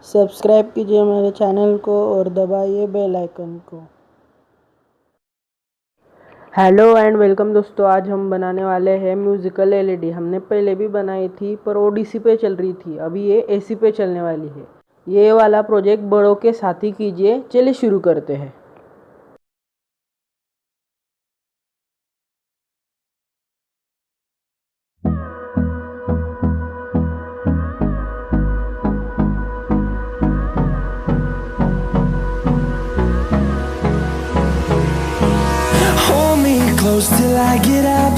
Subscribe कीजिए हमारे channel को और दबाइए बेल आइकन को। हेलो एंड वेलकम दोस्तों, आज हम बनाने वाले हैं म्यूज़िकल एलईडी। हमने पहले भी बनाई थी पर वो डीसी पे चल रही थी, अभी ये एसी पे चलने वाली है। ये वाला प्रोजेक्ट बड़ों के साथ ही कीजिए। चलिए शुरू करते हैं। Hold me close till I get up.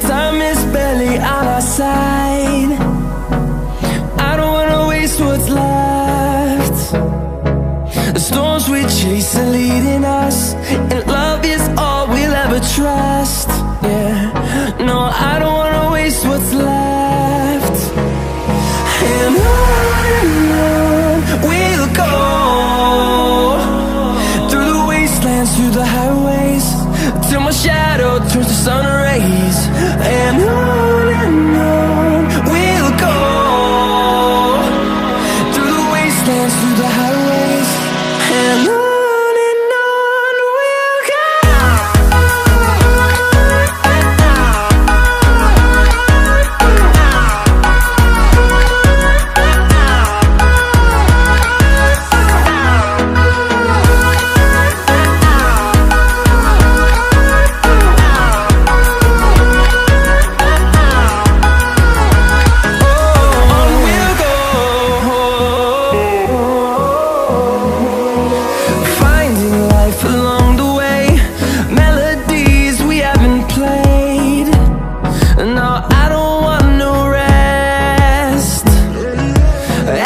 Time is barely on our side. I don't wanna waste what's left. The storms we chase are leading us, and love is all we'll ever trust. Yeah, no, I don't wanna waste what's left. And on we'll go, through the wastelands, through the highways, till my shadow turns to sun rays. And on we'll go, through the wastelands, through the highways. And on we'll go. Along the way, melodies we haven't played. No, I don't want no rest.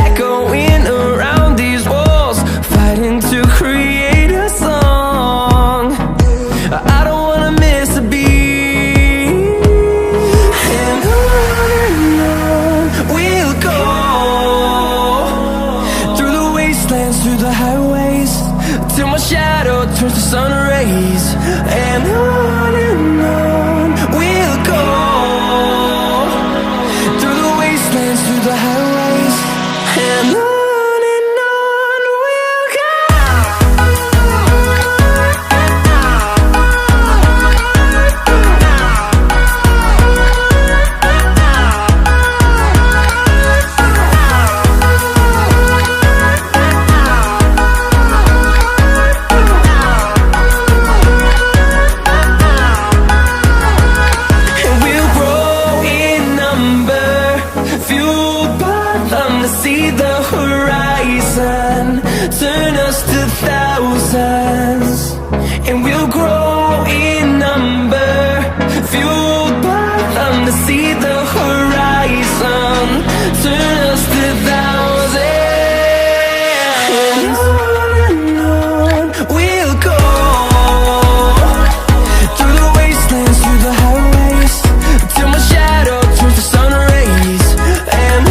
Echoing around these walls, fighting to create a song. I don't wanna miss a beat. And on we'll go, through the wastelands, through the highways, till my shadow turns to sun rays. And on we'll go, through the wastelands, through the highways. And on we'll go. See the horizon, turn us to thousands, and we'll grow in number, fueled by them to see the horizon, turn us to thousands. And on we'll go, through the wastelands, through the highways, till my shadow turns to sun rays. And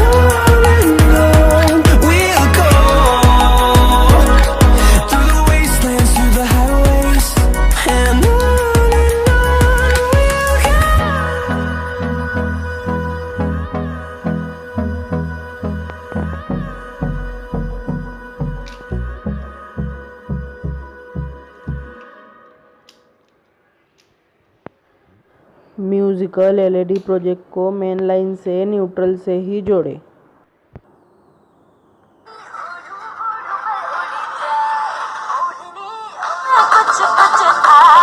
musical LED project को main line से neutral से ही जोड़ें। कुछ कुछ था।